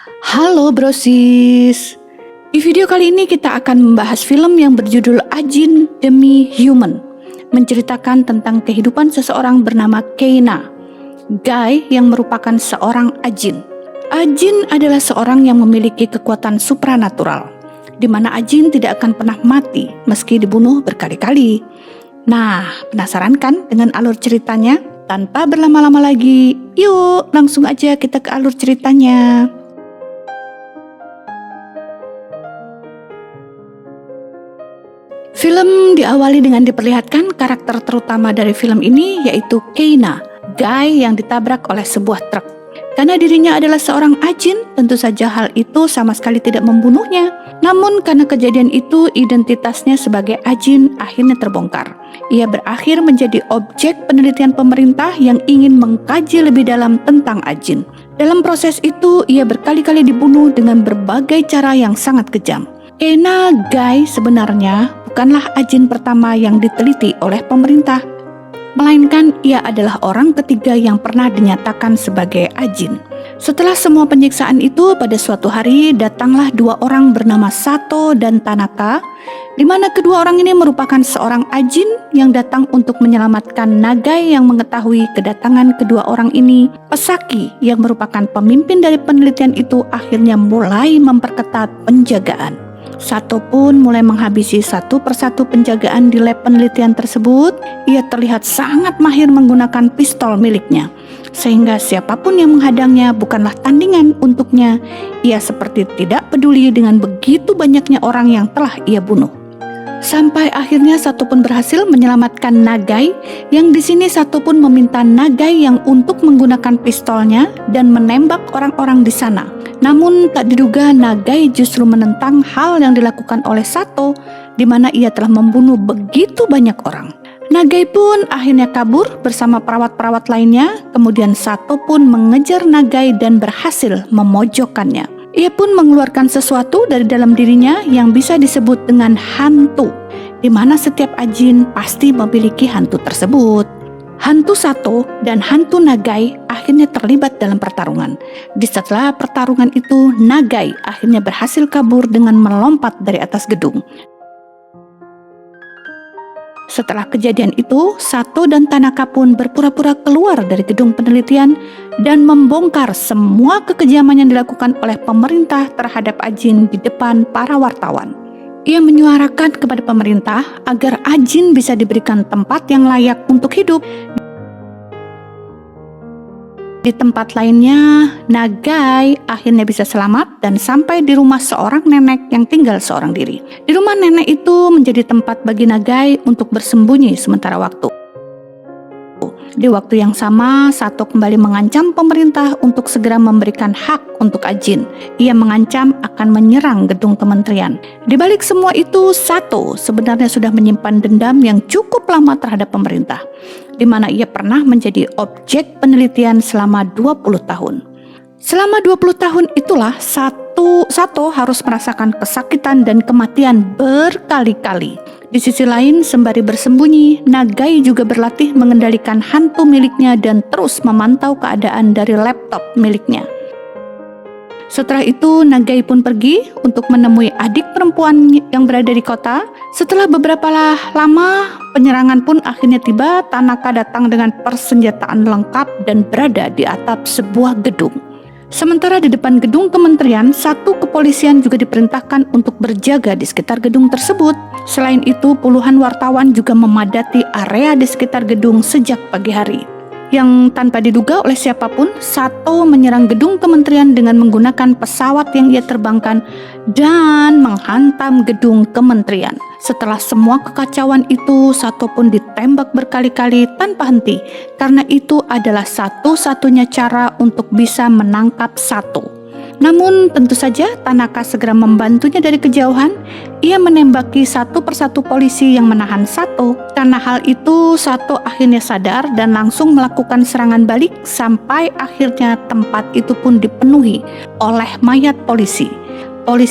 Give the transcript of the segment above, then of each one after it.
Halo brosis. Di video kali ini kita akan membahas film yang berjudul Ajin Demi Human, menceritakan tentang kehidupan seseorang bernama Keina, Guy yang merupakan seorang Ajin. Ajin adalah seorang yang memiliki kekuatan supranatural, di mana Ajin tidak akan pernah mati meski dibunuh berkali-kali. Nah, penasaran kan dengan alur ceritanya? Tanpa berlama-lama lagi, yuk langsung aja kita ke alur ceritanya. Film diawali dengan diperlihatkan karakter terutama dari film ini, yaitu Keina, Guy yang ditabrak oleh sebuah truk. Karena dirinya adalah seorang Ajin, tentu saja hal itu sama sekali tidak membunuhnya. Namun karena kejadian itu, identitasnya sebagai Ajin akhirnya terbongkar. Ia berakhir menjadi objek penelitian pemerintah yang ingin mengkaji lebih dalam tentang Ajin. Dalam proses itu, ia berkali-kali dibunuh dengan berbagai cara yang sangat kejam. Keina Guy sebenarnya bukanlah Ajin pertama yang diteliti oleh pemerintah, melainkan ia adalah orang ketiga yang pernah dinyatakan sebagai Ajin. Setelah semua penyiksaan itu, pada suatu hari datanglah dua orang bernama Sato dan Tanaka, di mana kedua orang ini merupakan seorang Ajin yang datang untuk menyelamatkan Nagai yang mengetahui kedatangan kedua orang ini. Pesaki yang merupakan pemimpin dari penelitian itu akhirnya mulai memperketat penjagaan. Sato pun mulai menghabisi satu persatu penjagaan di lab penelitian tersebut. Ia terlihat sangat mahir menggunakan pistol miliknya, sehingga siapapun yang menghadangnya bukanlah tandingan untuknya. Ia seperti tidak peduli dengan begitu banyaknya orang yang telah ia bunuh. Sampai akhirnya Sato pun berhasil menyelamatkan Nagai, yang di sini Sato pun meminta Nagai yang untuk menggunakan pistolnya dan menembak orang-orang di sana. Namun tak diduga Nagai justru menentang hal yang dilakukan oleh Sato, di mana ia telah membunuh begitu banyak orang. Nagai pun akhirnya kabur bersama perawat-perawat lainnya. Kemudian Sato pun mengejar Nagai dan berhasil memojokkannya. Ia pun mengeluarkan sesuatu dari dalam dirinya yang bisa disebut dengan hantu, di mana setiap Ajin pasti memiliki hantu tersebut. Hantu Sato dan hantu Nagai akhirnya terlibat dalam pertarungan. Di setelah pertarungan itu, Nagai akhirnya berhasil kabur dengan melompat dari atas gedung. Setelah kejadian itu, Sato dan Tanaka pun berpura-pura keluar dari gedung penelitian dan membongkar semua kekejaman yang dilakukan oleh pemerintah terhadap Ajin di depan para wartawan. Ia menyuarakan kepada pemerintah agar Ajin bisa diberikan tempat yang layak untuk hidup. Di tempat lainnya, Nagai akhirnya bisa selamat dan sampai di rumah seorang nenek yang tinggal seorang diri. Di rumah nenek itu menjadi tempat bagi Nagai untuk bersembunyi sementara waktu. Di waktu yang sama, Sato kembali mengancam pemerintah untuk segera memberikan hak untuk Ajin. Ia mengancam akan menyerang gedung kementerian. Di balik semua itu, Sato sebenarnya sudah menyimpan dendam yang cukup lama terhadap pemerintah, di mana ia pernah menjadi objek penelitian selama 20 tahun. Selama 20 tahun itulah Sato harus merasakan kesakitan dan kematian berkali-kali. Di sisi lain, sembari bersembunyi, Nagai juga berlatih mengendalikan hantu miliknya dan terus memantau keadaan dari laptop miliknya. Setelah itu, Nagai pun pergi untuk menemui adik perempuan yang berada di kota. Setelah beberapa lama, penyerangan pun akhirnya tiba. Tanaka datang dengan persenjataan lengkap dan berada di atap sebuah gedung. Sementara di depan gedung kementerian, satu kepolisian juga diperintahkan untuk berjaga di sekitar gedung tersebut. Selain itu, puluhan wartawan juga memadati area di sekitar gedung sejak pagi hari. Yang tanpa diduga oleh siapapun, Sato menyerang gedung kementerian dengan menggunakan pesawat yang ia terbangkan dan menghantam gedung kementerian. Setelah semua kekacauan itu, Sato pun ditembak berkali-kali tanpa henti, karena itu adalah satu-satunya cara untuk bisa menangkap Sato. Namun tentu saja Tanaka segera membantunya dari kejauhan. Ia menembaki satu persatu polisi yang menahan Sato. Karena hal itu, Sato akhirnya sadar dan langsung melakukan serangan balik sampai akhirnya tempat itu pun dipenuhi oleh mayat polisi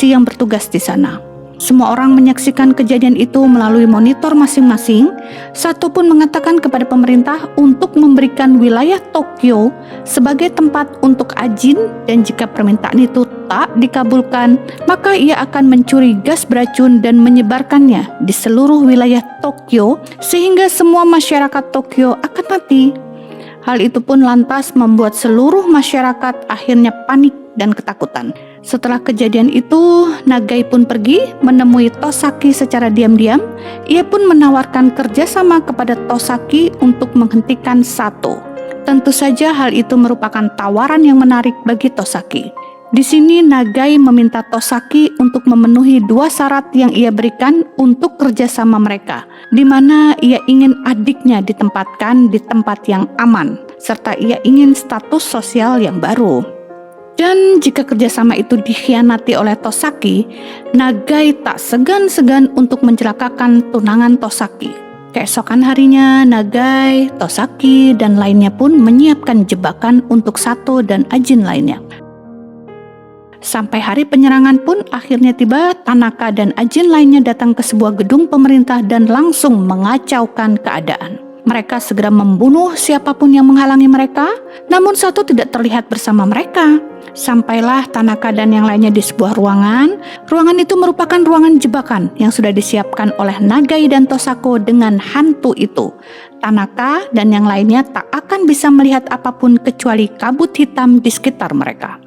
yang bertugas di sana. Semua orang menyaksikan kejadian itu melalui monitor masing-masing. Sato pun mengatakan kepada pemerintah untuk memberikan wilayah Tokyo sebagai tempat untuk Ajin, dan jika permintaan itu tak dikabulkan, maka ia akan mencuri gas beracun dan menyebarkannya di seluruh wilayah Tokyo sehingga semua masyarakat Tokyo akan mati. Hal itu pun lantas membuat seluruh masyarakat akhirnya panik dan ketakutan. Setelah kejadian itu, Nagai pun pergi menemui Tosaki secara diam-diam. Ia pun menawarkan kerjasama kepada Tosaki untuk menghentikan Sato. Tentu saja hal itu merupakan tawaran yang menarik bagi Tosaki. Di sini Nagai meminta Tosaki untuk memenuhi 2 syarat yang ia berikan untuk kerjasama mereka, di mana ia ingin adiknya ditempatkan di tempat yang aman, serta ia ingin status sosial yang baru. Dan jika kerjasama itu dikhianati oleh Tosaki, Nagai tak segan-segan untuk mencelakakan tunangan Tosaki. Keesokan harinya, Nagai, Tosaki, dan lainnya pun menyiapkan jebakan untuk Sato dan Ajin lainnya. Sampai hari penyerangan pun akhirnya tiba. Tanaka dan Ajin lainnya datang ke sebuah gedung pemerintah dan langsung mengacaukan keadaan. Mereka segera membunuh siapapun yang menghalangi mereka, namun Sato tidak terlihat bersama mereka. Sampailah Tanaka dan yang lainnya di sebuah ruangan. Ruangan itu merupakan ruangan jebakan yang sudah disiapkan oleh Nagai dan Tosako dengan hantu itu. Tanaka dan yang lainnya tak akan bisa melihat apapun kecuali kabut hitam di sekitar mereka.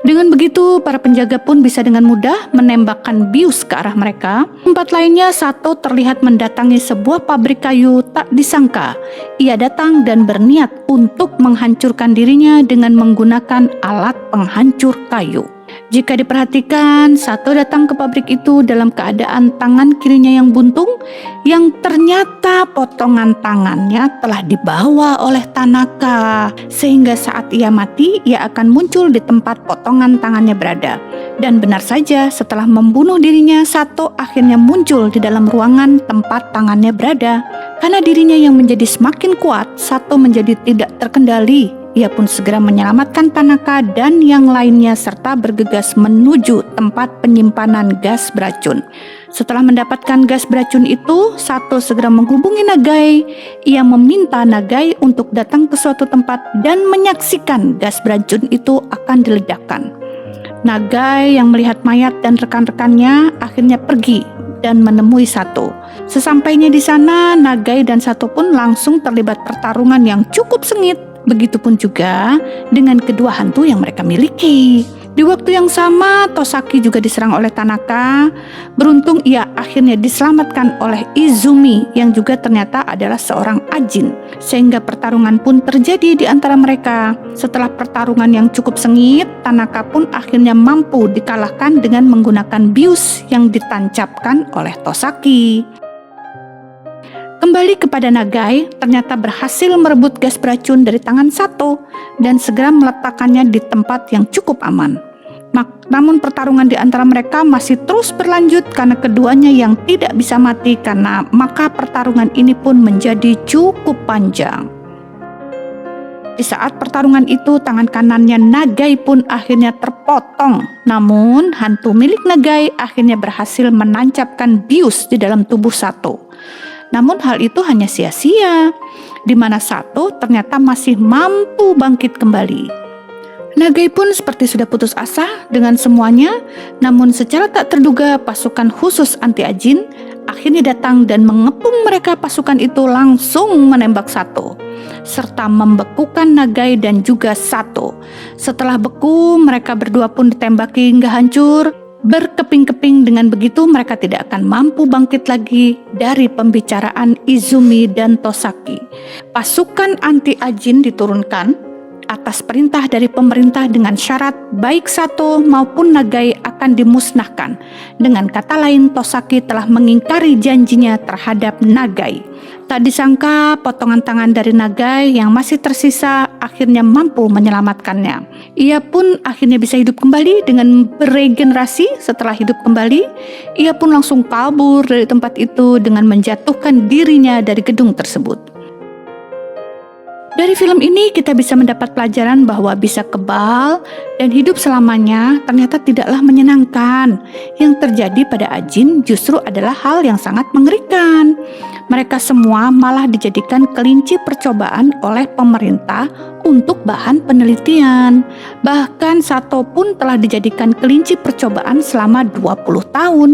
Dengan begitu, para penjaga pun bisa dengan mudah menembakkan bius ke arah mereka. Tempat lainnya, Sato terlihat mendatangi sebuah pabrik kayu. Tak disangka, ia datang dan berniat untuk menghancurkan dirinya dengan menggunakan alat penghancur kayu. Jika diperhatikan, Sato datang ke pabrik itu dalam keadaan tangan kirinya yang buntung, yang ternyata potongan tangannya telah dibawa oleh Tanaka, sehingga saat ia mati, ia akan muncul di tempat potongan tangannya berada. Dan benar saja, setelah membunuh dirinya, Sato akhirnya muncul di dalam ruangan tempat tangannya berada. Karena dirinya yang menjadi semakin kuat, Sato menjadi tidak terkendali. Ia pun segera menyelamatkan Tanaka dan yang lainnya serta bergegas menuju tempat penyimpanan gas beracun. Setelah mendapatkan gas beracun itu, Sato segera menghubungi Nagai. Ia meminta Nagai untuk datang ke suatu tempat dan menyaksikan gas beracun itu akan diledakkan. Nagai yang melihat mayat dan rekan-rekannya akhirnya pergi dan menemui Sato. Sesampainya di sana, Nagai dan Sato pun langsung terlibat pertarungan yang cukup sengit. Begitupun juga dengan kedua hantu yang mereka miliki. Di waktu yang sama, Tosaki juga diserang oleh Tanaka. Beruntung ia akhirnya diselamatkan oleh Izumi yang juga ternyata adalah seorang Ajin. Sehingga pertarungan pun terjadi di antara mereka. Setelah pertarungan yang cukup sengit, Tanaka pun akhirnya mampu dikalahkan dengan menggunakan bius yang ditancapkan oleh Tosaki. Kembali kepada Nagai, ternyata berhasil merebut gas beracun dari tangan Sato dan segera meletakkannya di tempat yang cukup aman. Namun pertarungan di antara mereka masih terus berlanjut karena keduanya yang tidak bisa mati, karena maka pertarungan ini pun menjadi cukup panjang. Di saat pertarungan itu, tangan kanannya Nagai pun akhirnya terpotong. Namun hantu milik Nagai akhirnya berhasil menancapkan bius di dalam tubuh Sato. Namun hal itu hanya sia-sia, di mana Sato ternyata masih mampu bangkit kembali. Nagai pun seperti sudah putus asa dengan semuanya, namun secara tak terduga pasukan khusus anti-Ajin akhirnya datang dan mengepung mereka. Pasukan itu langsung menembak Sato, serta membekukan Nagai dan juga Sato. Setelah beku, mereka berdua pun ditembaki hingga hancur. Berkeping-keping, dengan begitu mereka tidak akan mampu bangkit lagi dari pembicaraan Izumi dan Tosaki. Pasukan anti-Ajin diturunkan atas perintah dari pemerintah dengan syarat baik Sato maupun Nagai akan dimusnahkan. Dengan kata lain, Tosaki telah mengingkari janjinya terhadap Nagai. Tak disangka potongan tangan dari Nagai yang masih tersisa akhirnya mampu menyelamatkannya. Ia pun akhirnya bisa hidup kembali dengan beregenerasi. Setelah hidup kembali, ia pun langsung kabur dari tempat itu dengan menjatuhkan dirinya dari gedung tersebut. Dari film ini kita bisa mendapat pelajaran bahwa bisa kebal dan hidup selamanya ternyata tidaklah menyenangkan. Yang terjadi pada Ajin justru adalah hal yang sangat mengerikan. Mereka semua malah dijadikan kelinci percobaan oleh pemerintah untuk bahan penelitian. Bahkan Sato pun telah dijadikan kelinci percobaan selama 20 tahun.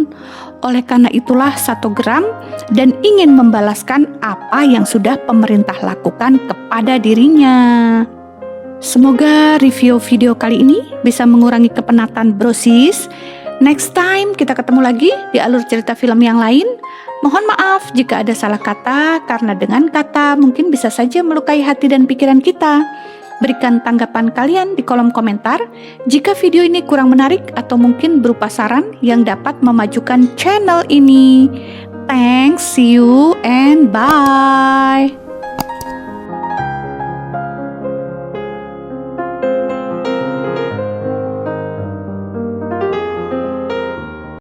Oleh karena itulah Sato geram dan ingin membalaskan apa yang sudah pemerintah lakukan kepada dirinya. Semoga review video kali ini bisa mengurangi kepenatan brosis. Next time kita ketemu lagi di alur cerita film yang lain. Mohon maaf jika ada salah kata, karena dengan kata mungkin bisa saja melukai hati dan pikiran kita. Berikan tanggapan kalian di kolom komentar jika video ini kurang menarik atau mungkin berupa saran yang dapat memajukan channel ini. Thanks, see you, and bye.